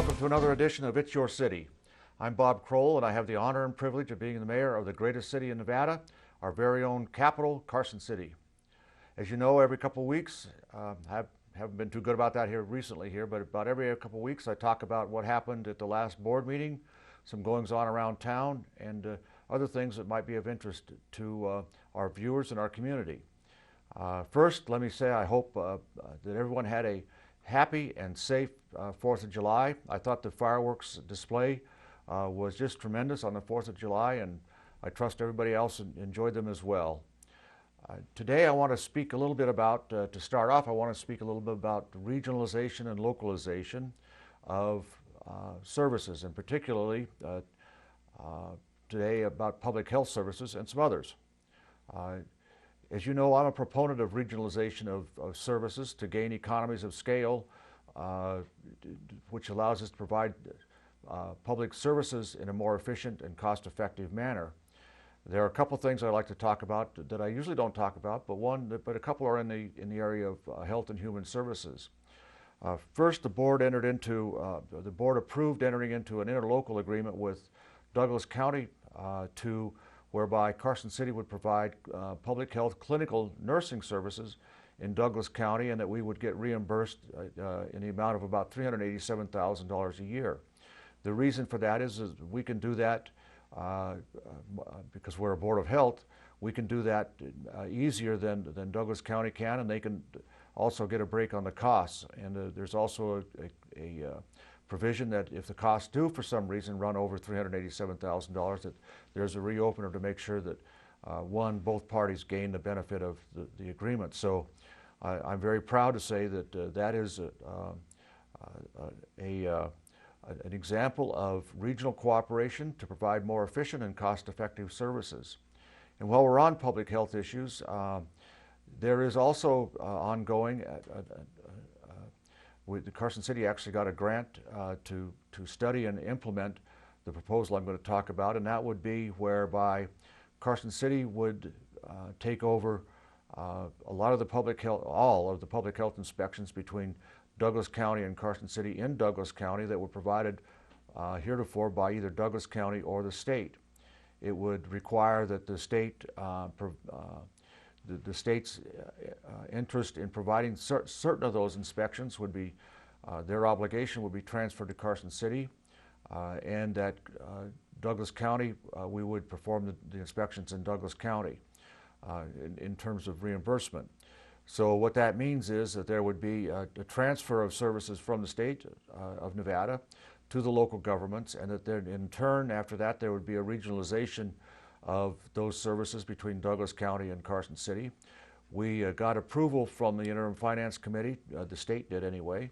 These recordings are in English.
Welcome to another edition of It's Your City. I'm Bob Crowell, and I have the honor and privilege of being the mayor of the greatest city in Nevada, our very own capital, Carson City. As you know, every couple of weeks, haven't been too good about that here recently but about every couple of weeks I talk about what happened at the last board meeting, some goings on around town, and other things that might be of interest to our viewers and our community. First, let me say I hope that everyone had a happy and safe 4th of July. I thought the fireworks display was just tremendous on the 4th of July, and I trust everybody else enjoyed them as well. Today I want to speak a little bit about, to start off, I want to speak a little bit about regionalization and localization of services, and particularly today about public health services and some others. As you know, I'm a proponent of regionalization of services to gain economies of scale, which allows us to provide public services in a more efficient and cost-effective manner. There are a couple things I'd like to talk about that I usually don't talk about, but a couple are in the area of health and human services. First, the board approved entering into an interlocal agreement with Douglas County whereby Carson City would provide public health clinical nursing services in Douglas County, and that we would get reimbursed in the amount of about $387,000 a year. The reason for that is we can do that because we're a Board of Health. We can do that easier than Douglas County can, and they can also get a break on the costs. And there's also a provision that if the costs do for some reason run over $387,000, that there's a reopener to make sure that both parties gain the benefit of the agreement. So I'm very proud to say that that is an example of regional cooperation to provide more efficient and cost-effective services. And while we're on public health issues, there is also ongoing the Carson City actually got a grant to study and implement the proposal I'm going to talk about, and that would be whereby Carson City would take over all of the public health inspections between Douglas County and Carson City in Douglas County that were provided heretofore by either Douglas County or the state. It would require that the state's interest in providing certain of those inspections would be, their obligation would be transferred to Carson City, and that Douglas County, we would perform the inspections in Douglas County in terms of reimbursement. So what that means is that there would be a transfer of services from the state of Nevada to the local governments, and that then in turn after that there would be a regionalization of those services between Douglas County and Carson City. We got approval from the Interim Finance Committee, the state did anyway,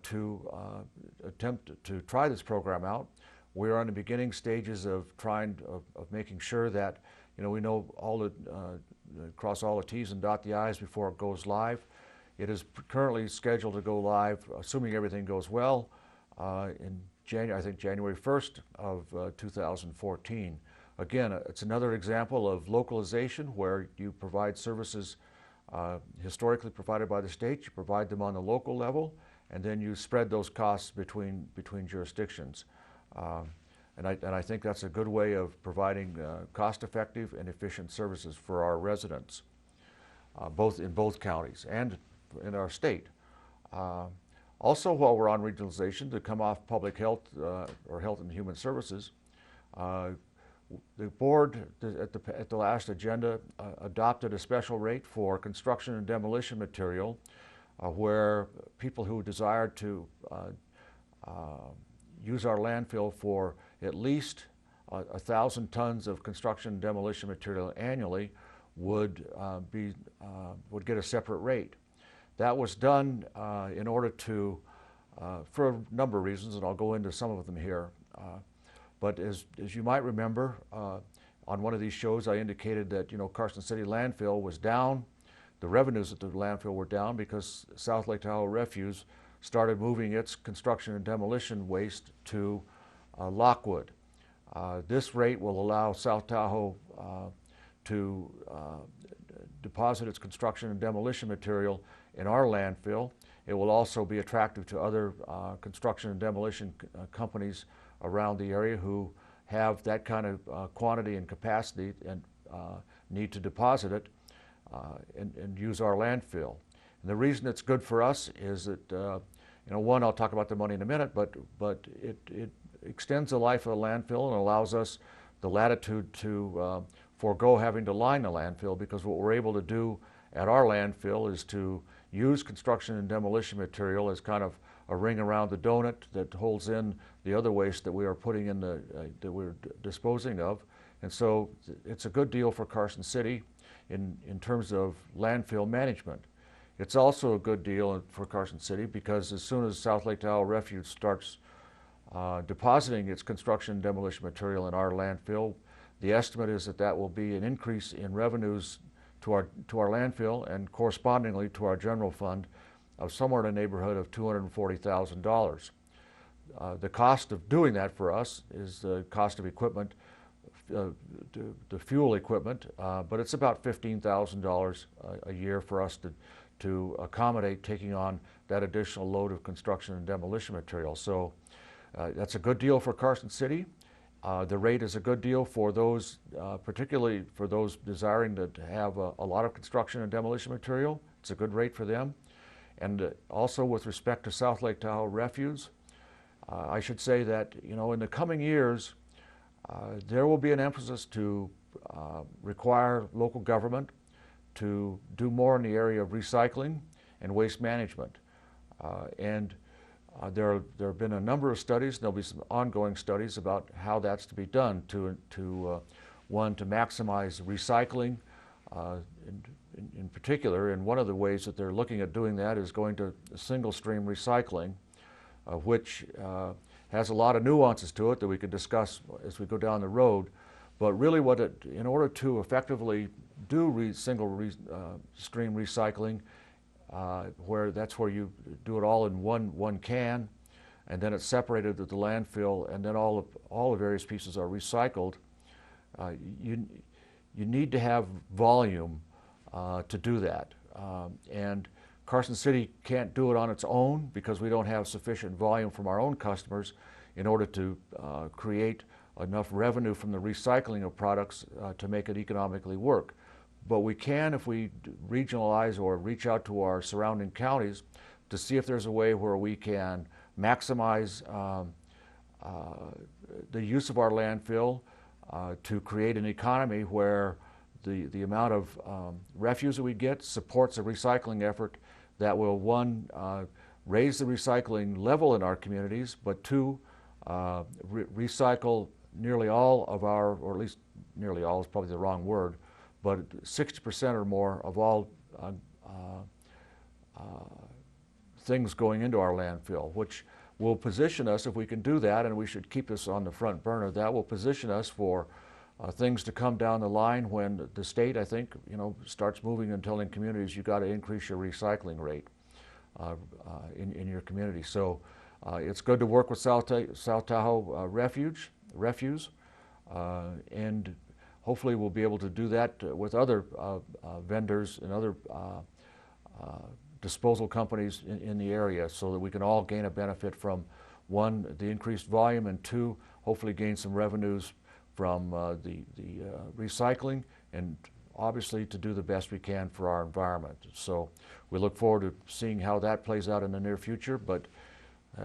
to attempt to try this program out. We're on the beginning stages of making sure that we know cross all the T's and dot the I's before it goes live. It is currently scheduled to go live, assuming everything goes well, in January 1st of 2014. Again, it's another example of localization where you provide services historically provided by the state, you provide them on the local level, and then you spread those costs between jurisdictions. And I think that's a good way of providing cost-effective and efficient services for our residents, in both counties and in our state. Also, while we're on regionalization, to come off public health or health and human services, the board at the last agenda adopted a special rate for construction and demolition material where people who desired to use our landfill for at least 1,000 tons of construction and demolition material annually would get a separate rate. That was done in order to, for a number of reasons, and I'll go into some of them here. But as you might remember, on one of these shows I indicated that Carson City landfill was down. The revenues at the landfill were down because South Lake Tahoe Refuse started moving its construction and demolition waste to Lockwood. This rate will allow South Tahoe to deposit its construction and demolition material in our landfill, It will also be attractive to other construction and demolition companies around the area who have that kind of quantity and capacity and need to deposit it and use our landfill. And the reason it's good for us is that, one, I'll talk about the money in a minute, but it extends the life of the landfill and allows us the latitude to forego having to line the landfill, because what we're able to do at our landfill is to use construction and demolition material as kind of a ring around the donut that holds in the other waste that we are putting in that we're disposing of. And so it's a good deal for Carson City in terms of landfill management. It's also a good deal for Carson City because as soon as South Lake Tahoe Refuge starts depositing its construction and demolition material in our landfill, the estimate is that that will be an increase in revenues to our landfill and correspondingly to our general fund of somewhere in the neighborhood of $240,000. The cost of doing that for us is the cost of equipment, the fuel equipment, but it's about $15,000 a year for us to accommodate taking on that additional load of construction and demolition material. So that's a good deal for Carson City. The rate is a good deal for those, particularly for those desiring to have a lot of construction and demolition material. It's a good rate for them. And also with respect to South Lake Tahoe Refuge, I should say that, in the coming years, there will be an emphasis to require local government to do more in the area of recycling and waste management. There have been a number of studies, and there'll be some ongoing studies about how that's to be done to maximize recycling in particular. And one of the ways that they're looking at doing that is going to single stream recycling, which has a lot of nuances to it that we can discuss as we go down the road. But really in order to effectively do single stream recycling, that's where you do it all in one can, and then it's separated at the landfill, and then all the various pieces are recycled. You need to have volume to do that, and Carson City can't do it on its own because we don't have sufficient volume from our own customers in order to create enough revenue from the recycling of products to make it economically work. But we can, if we regionalize or reach out to our surrounding counties to see if there's a way where we can maximize the use of our landfill to create an economy where the amount of refuse that we get supports a recycling effort that will, one, raise the recycling level in our communities, but two, recycle nearly all of our, or at least nearly all is probably the wrong word, but 60% or more of all things going into our landfill, which will position us, if we can do that, and we should keep this on the front burner, that will position us for things to come down the line when the state, I think, starts moving and telling communities you've got to increase your recycling rate in your community. So it's good to work with South Tahoe Refuse, and hopefully we'll be able to do that with other vendors and other disposal companies in the area so that we can all gain a benefit from, one, the increased volume, and two, hopefully gain some revenues from the recycling, and obviously to do the best we can for our environment. So we look forward to seeing how that plays out in the near future, but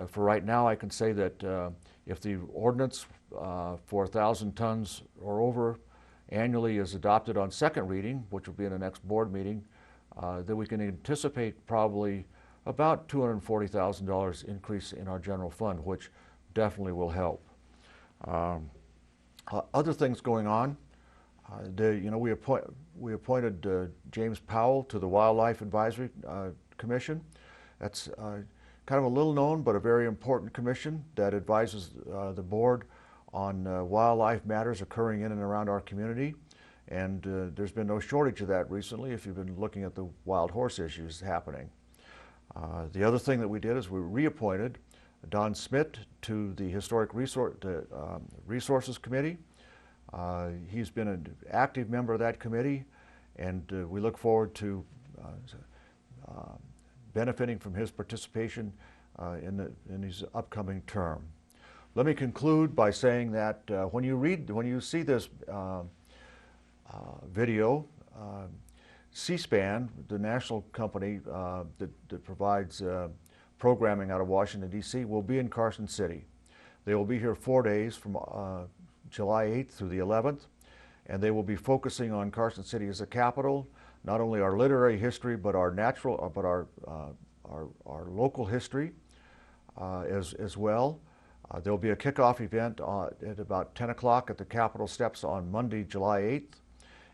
for right now I can say that if the ordinance for 1,000 tons or over annually is adopted on second reading, which will be in the next board meeting, then we can anticipate probably about $240,000 increase in our general fund, which definitely will help. Other things going on, we appointed James Powell to the Wildlife Advisory Commission. That's kind of a little known but a very important commission that advises the board on wildlife matters occurring in and around our community. And there's been no shortage of that recently if you've been looking at the wild horse issues happening. The other thing that we did is we reappointed Don Smith to the Historic Resources Committee. He's been an active member of that committee, and we look forward to benefiting from his participation in his upcoming term. Let me conclude by saying that when you see this video, C-SPAN, the national company that provides programming out of Washington, D.C., will be in Carson City. They will be here 4 days from July 8th through the 11th, and they will be focusing on Carson City as a capital, not only our literary history, but our our local history as well. There will be a kickoff event at about 10 o'clock at the Capitol steps on Monday, July 8th.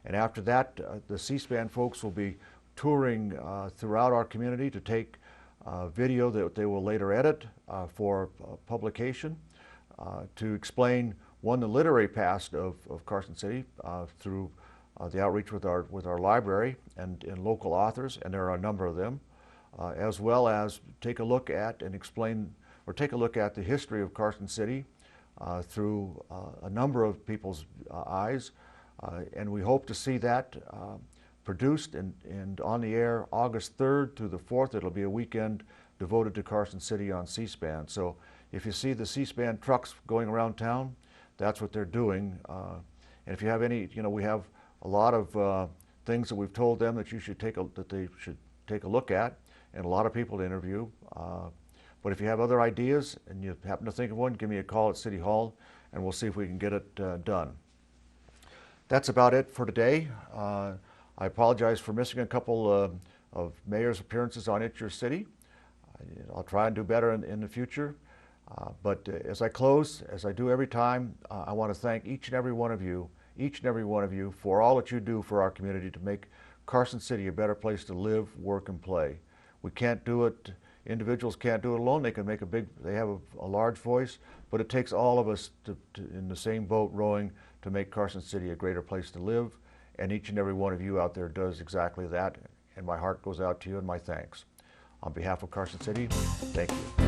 And after that, the C-SPAN folks will be touring throughout our community to take video that they will later edit for publication to explain, one, the literary past of Carson City through the outreach with our library and local authors, and there are a number of them, as well as take a look at and explain, or take a look at the history of Carson City through a number of people's eyes. And we hope to see that produced and on the air August 3rd through the 4th. It'll be a weekend devoted to Carson City on C-SPAN. So if you see the C-SPAN trucks going around town, that's what they're doing. And if you have any, we have a lot of things that we've told them that they should take a look at, and a lot of people to interview. But if you have other ideas and you happen to think of one, give me a call at City Hall, and we'll see if we can get it done. That's about it for today. I apologize for missing a couple of mayor's appearances on It's Your City. I'll try and do better in the future. But as I close, as I do every time, I want to thank each and every one of you for all that you do for our community to make Carson City a better place to live, work, and play. We can't do it, individuals can't do it alone. They can make they have a large voice, but it takes all of us in the same boat rowing to make Carson City a greater place to live, and each and every one of you out there does exactly that, and my heart goes out to you and my thanks. On behalf of Carson City, thank you.